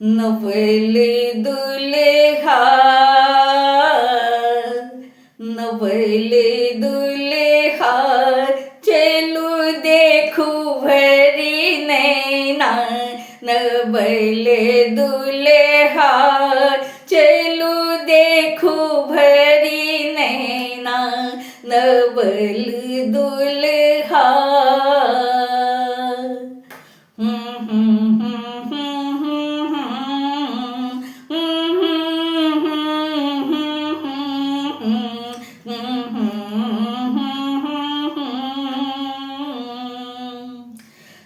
नवले दुल्हा नवले दुल्हा चलू देखू भरी नैना नवले दुल्हा चलू देखू भरी नैना नवल दुल्हा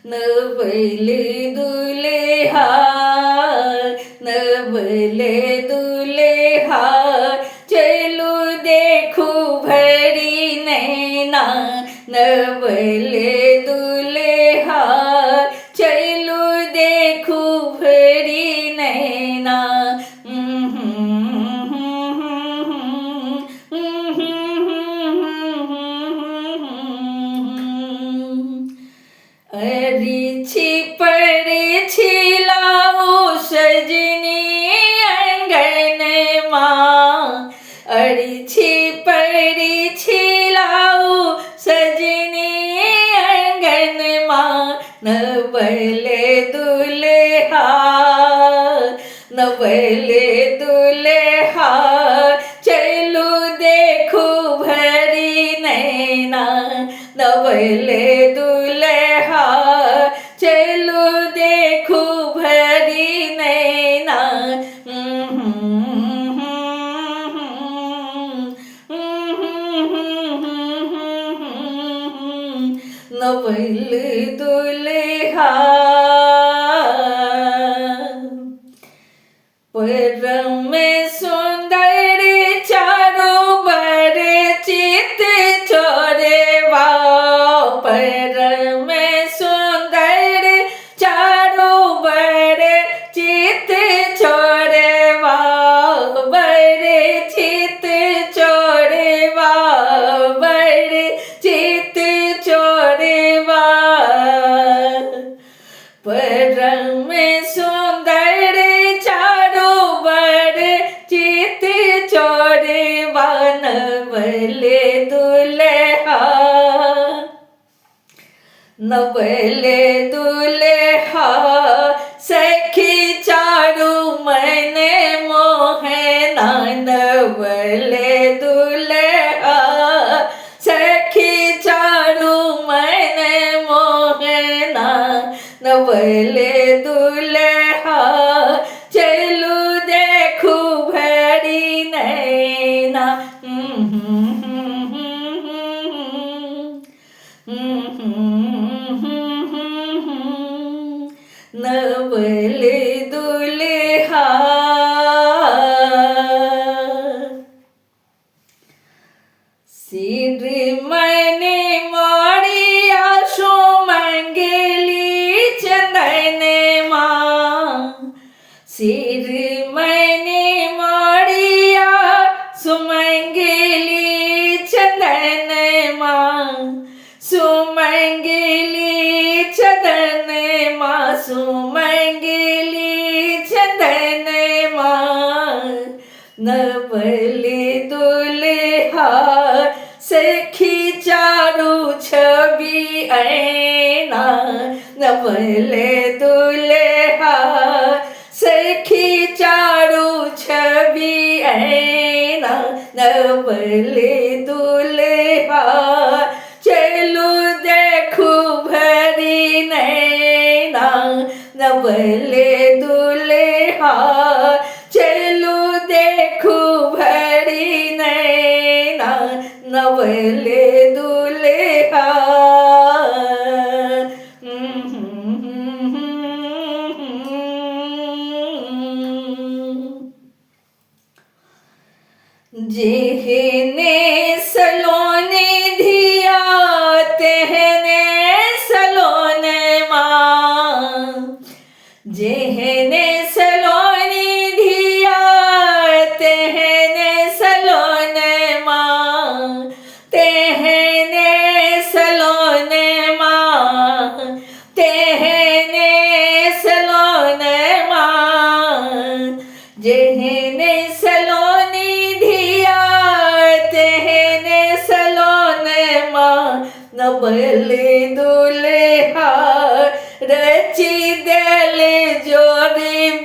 नवले दुल्हा नवले दुल्हा चलू देखू भरी नैना नवले दुल्हा चलू देखू भरी नैना अरिछी परिछी लाओ सजनी अंगन माँ अरिछी परिछी लाओ सजनी अंगन माँ नवले दुल्हा नवले दुल्हा चलू देखू भरी नैना नवले दुल्हा चलू देखू भरी नैना नवल दुल्हा परम सुंदर चारों बर चित चोरे वाओ परम सुंदर चारों बर चित चोरे वाओ बर चित चोरे वाओ बर चित चोरे वाओ परम सुंदर चारों बर चित चोरे नवले दुल्हा नवले दुल्हा सखी चारू मन मोहना नवले दुल्हा सखी चारू मन मोहना नवले दुल्हा चलू देखू भरी नैना नवले दुल्हा सिर मने मोड़िया सुमंगली चंदन माँ सिर मने मोड़िया सुमंगली चंदन माँ सुमंगली चंदन माँ सुमंगली चंदन माँ नवले दुल्हा सखी चारू छवि ऐना नवले दुल्हा सखी चारू छवि ऐना नवले दुल्हा चलू देखू भरी नैना नवले दुल्हा चलू देखू भरी नैना नवले दुल्हा जिहने सलोने धिया तेहने सलोने माँ जिहने सलोनी धी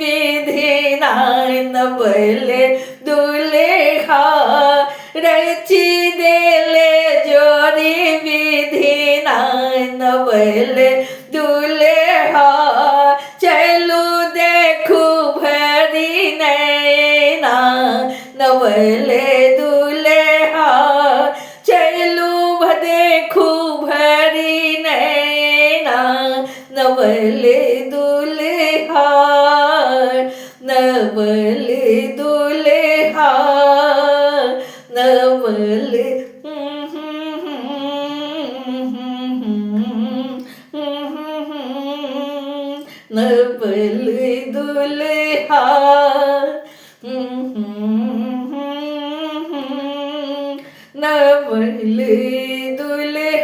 विधिना नवल दुल्हा रची देले जोरी विधिना नवल दुल्हा चलू देखू भरी नैना नवल दुल्हा चलू देखू भरी नैना नवल दुल्हा नवल दुल्हा नवल नवल दुल्हा नवल दुल्हा